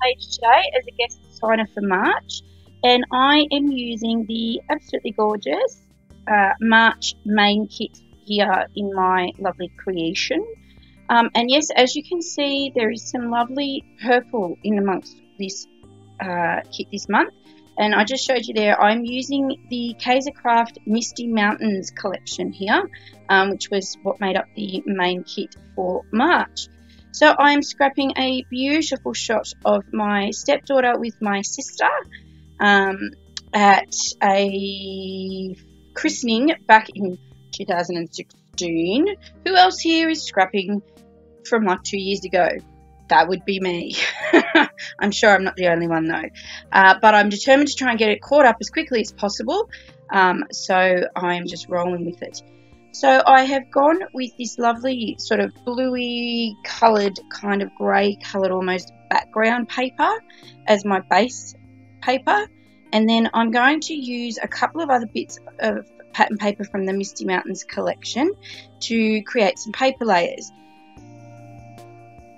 page today as a guest designer for March, and I am using the absolutely gorgeous March main kit here in my lovely creation. And yes, as you can see, there is some lovely purple in amongst this kit this month. And I just showed you there, I'm using the Kaisercraft Misty Mountains collection here, which was what made up the main kit for March. So I'm scrapping a beautiful shot of my stepdaughter with my sister at a christening back in 2016. Who else here is scrapping from like 2 years ago? That would be me. I'm sure I'm not the only one though. But I'm determined to try and get it caught up as quickly as possible. So I'm just rolling with it. So I have gone with this lovely sort of bluey coloured, kind of grey coloured almost background paper as my base paper. And then I'm going to use a couple of other bits of pattern paper from the Misty Mountains collection to create some paper layers.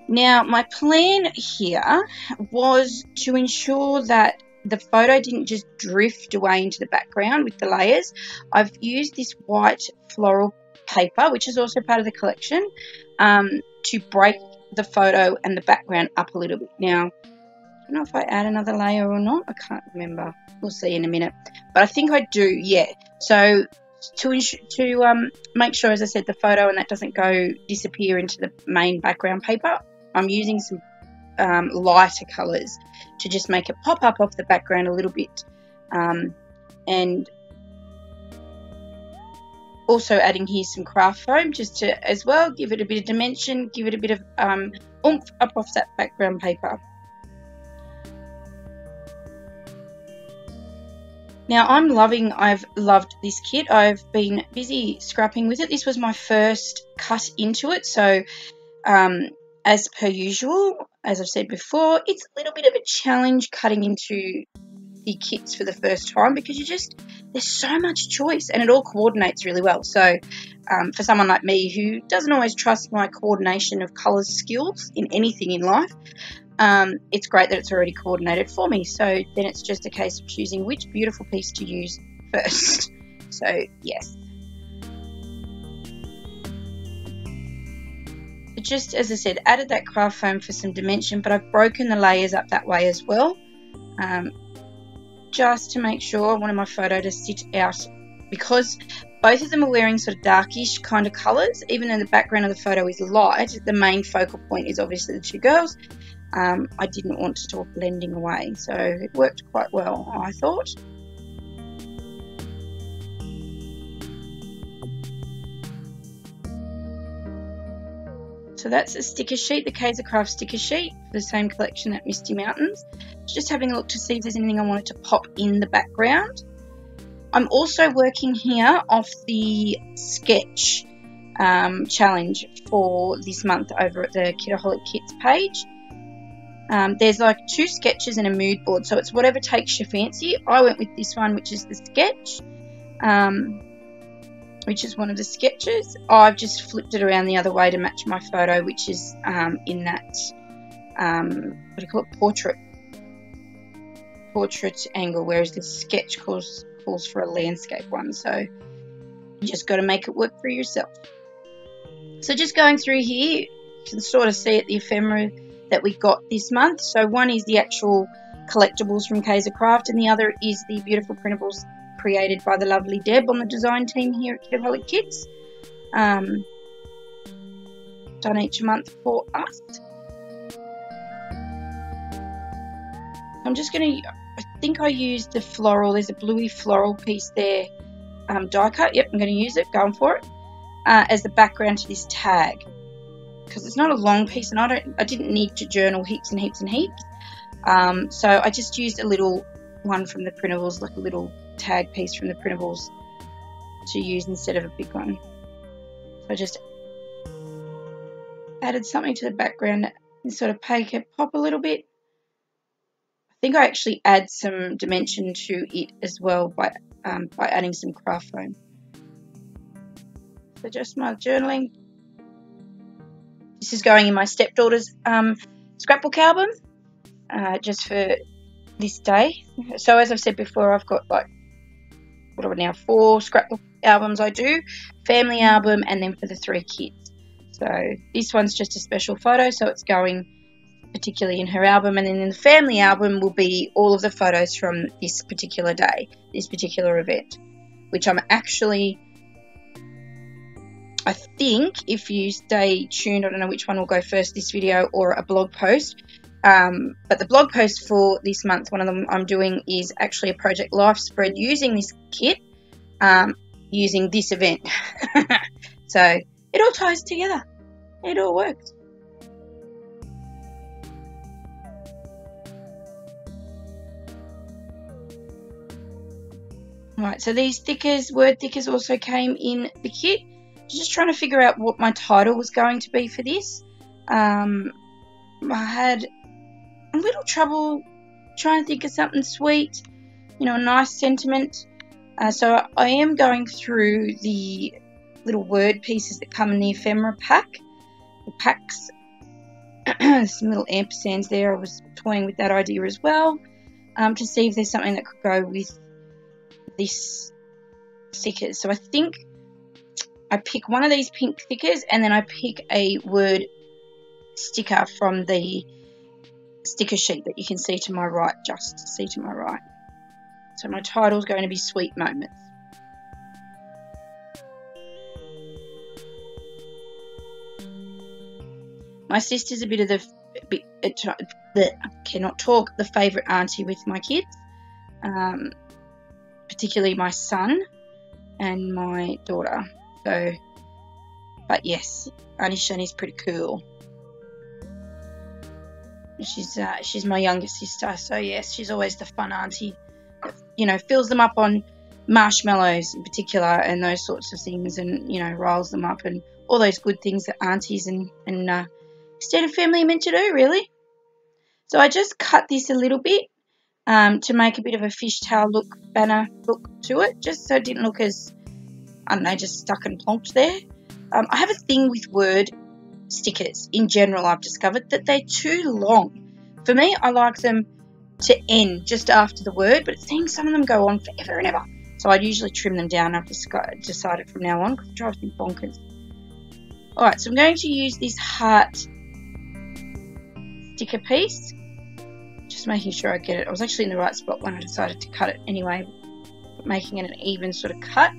Now, my plan here was to ensure that the photo didn't just drift away into the background with the layers. I've used this white floral paper, which is also part of the collection, to break the photo and the background up a little bit. Now, I don't know if I add another layer or not. I can't remember. We'll see in a minute. But I think I do, yeah. So to make sure, as I said, the photo and that doesn't go disappear into the main background paper, I'm using some lighter colours to just make it pop up off the background a little bit, and also adding here some craft foam just to as well give it a bit of dimension, give it a bit of oomph up off that background paper. Now I've loved this kit. I've been busy scrapping with it. This was my first cut into it, so as per usual, as I've said before, it's a little bit of a challenge cutting into the kits for the first time because there's so much choice and it all coordinates really well. So for someone like me who doesn't always trust my coordination of colours skills in anything in life, it's great that it's already coordinated for me. So then it's just a case of choosing which beautiful piece to use first. So yes. Just as I said, added that craft foam for some dimension, but I've broken the layers up that way as well, just to make sure I wanted my photo to sit out, because both of them are wearing sort of darkish kind of colours. Even though the background of the photo is light, the main focal point is obviously the two girls. I didn't want it all blending away, so it worked quite well, I thought. So that's a sticker sheet, the Kaisercraft sticker sheet, for the same collection at Misty Mountains. Just having a look to see if there's anything I wanted to pop in the background. I'm also working here off the sketch challenge for this month over at the Kitaholic Kits page. There's like 2 sketches and a mood board, so it's whatever takes your fancy. I went with this one, which is the sketch. Which is one of the sketches. I've just flipped it around the other way to match my photo, which is in that, what do you call it, portrait angle, whereas the sketch calls for a landscape one. So you just got to make it work for yourself. So just going through here, you can sort of see it, the ephemera that we got this month. So one is the actual collectibles from Kaisercraft, and the other is the beautiful printables created by the lovely Deb on the design team here at Kitaholic Kits, done each month for us. I'm just going to, I think I used the floral, there's a bluey floral piece there, die cut, yep, I'm going to use it, going for it, as the background to this tag, because it's not a long piece and I didn't need to journal heaps and heaps and heaps, so I just used a little one from the printables, like a little tag piece from the printables to use instead of a big one. So I just added something to the background and sort of make it pop a little bit. I think I actually add some dimension to it as well by adding some craft foam. So just my journaling. This is going in my stepdaughter's scrapbook album. just for this day. So as I've said before, I've got like, what are we now, 4 scrapbook albums I do, family album, and then for the 3 kids. So this one's just a special photo, so it's going particularly in her album, and then in the family album will be all of the photos from this particular day, this particular event, which I'm actually, I think if you stay tuned, I don't know which one will go first, this video or a blog post, but the blog post for this month, one of them I'm doing is actually a Project Life spread using this kit, using this event. So it all ties together. It all works. Right, so these stickers, word stickers, also came in the kit. Just trying to figure out what my title was going to be for this. I had a little trouble trying to think of something sweet, you know, a nice sentiment. So I am going through the little word pieces that come in the ephemera pack, the packs. Some little ampersands there. I was toying with that idea as well, to see if there's something that could go with this stickers. So I think I pick one of these pink stickers, and then I pick a word sticker from the sticker sheet that you can see to my right, just see to my right. So my title is going to be Sweet Moments. My sister's a bit of the favourite auntie with my kids, particularly my son and my daughter. So, but yes, Auntie Shani's pretty cool. She's my younger sister, so yes, she's always the fun auntie that, you know, fills them up on marshmallows in particular and those sorts of things, and, you know, riles them up and all those good things that aunties and extended family are meant to do, really. So I just cut this a little bit to make a bit of a fishtail look, banner look to it, just so it didn't look as, I don't know, just stuck and plonked there. I have a thing with word stickers in general. I've discovered that they're too long. For me, I like them to end just after the word, but it seems some of them go on forever and ever. So I'd usually trim them down. I've decided from now on because it drives me bonkers. Alright, so I'm going to use this heart sticker piece. Just making sure I get it. I was actually in the right spot when I decided to cut it anyway, but making it an even sort of cut.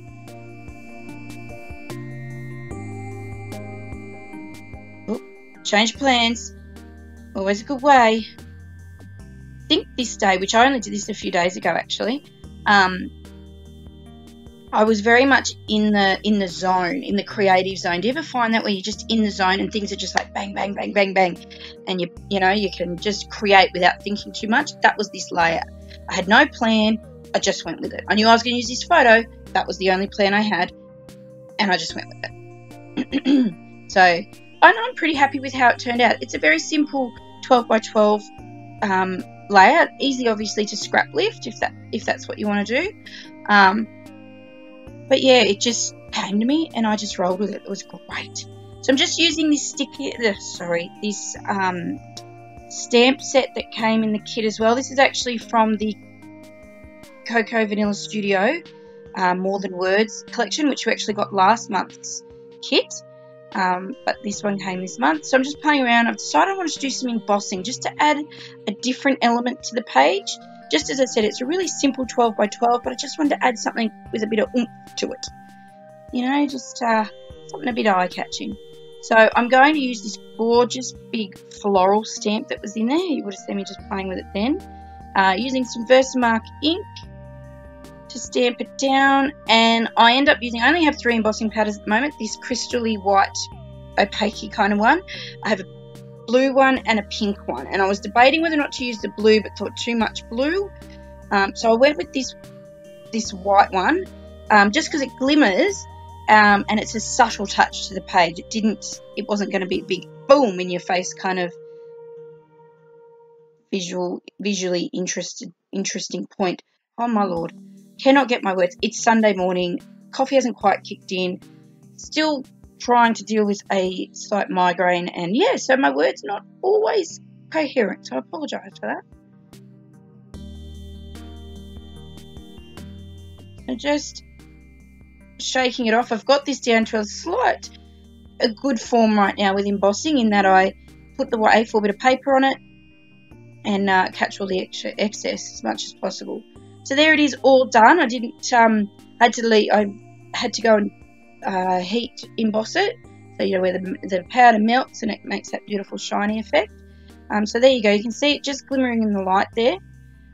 Change plans, always a good way. I think this day, which I only did this a few days ago actually, I was very much in the zone, in the creative zone. Do you ever find that where you're just in the zone and things are just like bang, bang, bang, bang, bang, and you know, you can just create without thinking too much? That was this layout. I had no plan, I just went with it. I knew I was going to use this photo, that was the only plan I had, and I just went with it. So I'm pretty happy with how it turned out. It's a very simple 12 by 12 layout, easy obviously to scrap lift if that's what you want to do. But yeah, it just came to me and I just rolled with it. It was great. So I'm just using this this stamp set that came in the kit as well. This is actually from the Cocoa Vanilla Studio More Than Words collection, which we actually got last month's kit. But this one came this month. So I'm just playing around. I've decided I want to do some embossing just to add a different element to the page. Just as I said, it's a really simple 12 by 12, but I just wanted to add something with a bit of oomph to it. You know, just something a bit eye-catching. So I'm going to use this gorgeous big floral stamp that was in there. You would have seen me just playing with it then. Using some Versamark ink to stamp it down, and I end up using, I only have 3 embossing powders at the moment, this crystally white opaque kind of one. I have a blue one and a pink one, and I was debating whether or not to use the blue, but thought too much blue, so I went with this white one, just because it glimmers, and it's a subtle touch to the page. It wasn't going to be a big boom in your face kind of visually interesting point. Oh my lord, cannot get my words. It's Sunday morning, coffee hasn't quite kicked in, still trying to deal with a slight migraine, and yeah, so my words not always coherent, so I apologise for that. And just shaking it off. I've got this down to a good form right now with embossing, in that I put the A4 bit of paper on it and catch all the extra excess as much as possible. So there it is, all done. I didn't had to go and heat emboss it, so you know where the powder melts and it makes that beautiful shiny effect. So there you go, you can see it just glimmering in the light there.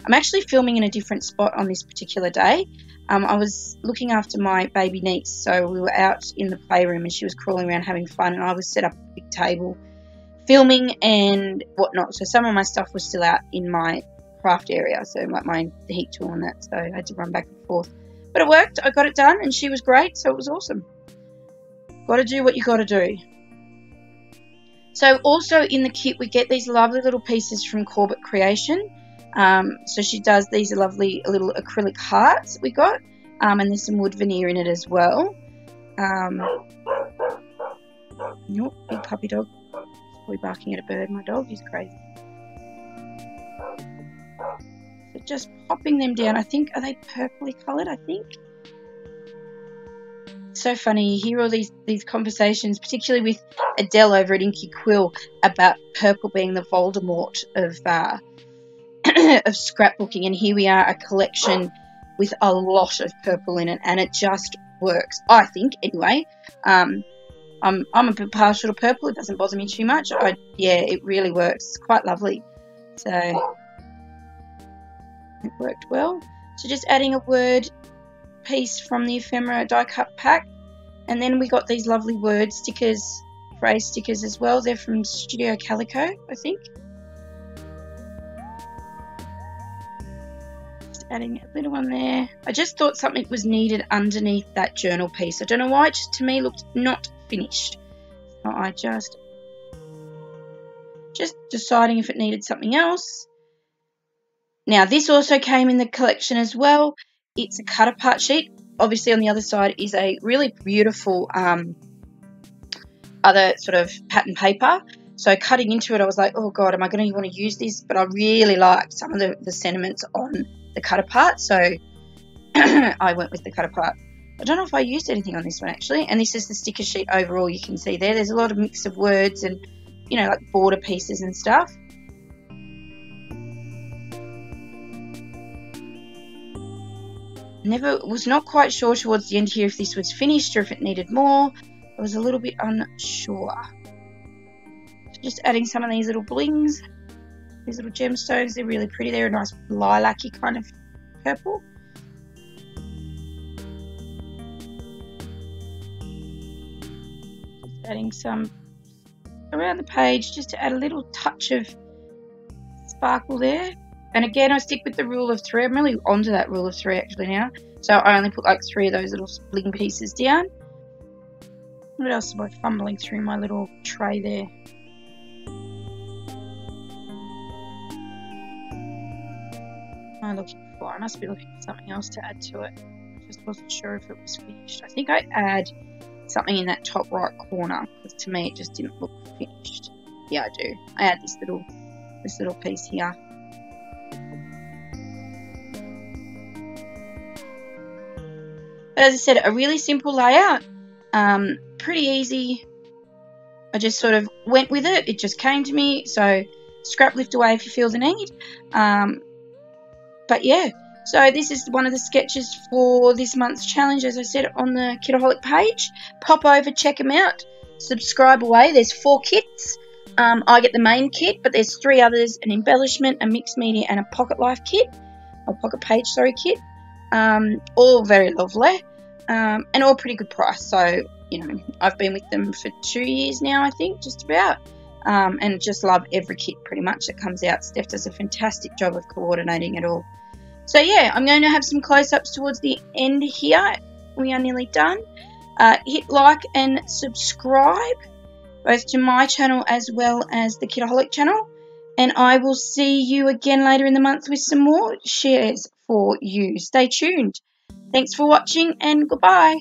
I'm actually filming in a different spot on this particular day. I was looking after my baby niece, so we were out in the playroom and she was crawling around having fun, and I was set up a big table filming and whatnot. So some of my stuff was still out in my craft area, so like the heat tool and that, so I had to run back and forth. But it worked, I got it done, and she was great, so it was awesome. Got to do what you got to do. So also in the kit we get these lovely little pieces from Corbett Creation. So she does these lovely little acrylic hearts we got, and there's some wood veneer in it as well. Nope, big puppy dog. He's probably barking at a bird. My dog is crazy. So just popping them down. I think, are they purpley coloured? I think. So funny, you hear all these conversations, particularly with Adele over at Inky Quill, about purple being the Voldemort of scrapbooking, and here we are, a collection with a lot of purple in it, and it just works, I think, anyway. I'm a bit partial to purple. It doesn't bother me too much. Yeah, it really works. It's quite lovely. So it worked well. So just adding a word piece from the ephemera die cut pack, and then we got these lovely word stickers, phrase stickers as well. They're from Studio Calico, I think. Just adding a little one there. I just thought something was needed underneath that journal piece. I don't know why, it just to me looked not finished. So I just deciding if it needed something else. Now this also came in the collection as well. It's a cut apart sheet. Obviously on the other side is a really beautiful other sort of pattern paper. So cutting into it I was like, oh god, am I going to want to use this? But I really liked some of the sentiments on the cut apart, so I went with the cut apart. I don't know if I used anything on this one actually, and this is the sticker sheet overall. You can see there's a lot of mix of words and, you know, like border pieces and stuff. Was not quite sure towards the end here if this was finished or if it needed more. I was a little bit unsure. So just adding some of these little blings, these little gemstones. They're really pretty. They're a nice lilac-y kind of purple. Just adding some around the page just to add a little touch of sparkle there. And again, I stick with the rule of 3. I'm really onto that rule of 3 actually now. So I only put like 3 of those little bling pieces down. What else am I fumbling through my little tray there? What am I looking for? I must be looking for something else to add to it. I just wasn't sure if it was finished. I think I add something in that top right corner, because to me it just didn't look finished. Yeah, I do. I add this little piece here. But as I said, a really simple layout, pretty easy. I just sort of went with it. It just came to me. So scrap lift away if you feel the need. But yeah, so this is one of the sketches for this month's challenge, as I said, on the Kitaholic page. Pop over, check them out, subscribe away. There's 4 kits. I get the main kit, but there's 3 others: an embellishment, a mixed media, and a pocket life kit, or pocket page, sorry, kit. All very lovely, and all pretty good price. So, you know, I've been with them for 2 years now, I think, just about, and just love every kit pretty much that comes out. Steph does a fantastic job of coordinating it all. So yeah, I'm going to have some close-ups towards the end here. We are nearly done. Hit like and subscribe, both to my channel as well as the Kitaholic channel. And I will see you again later in the month with some more shares for you. Stay tuned. Thanks for watching, and goodbye.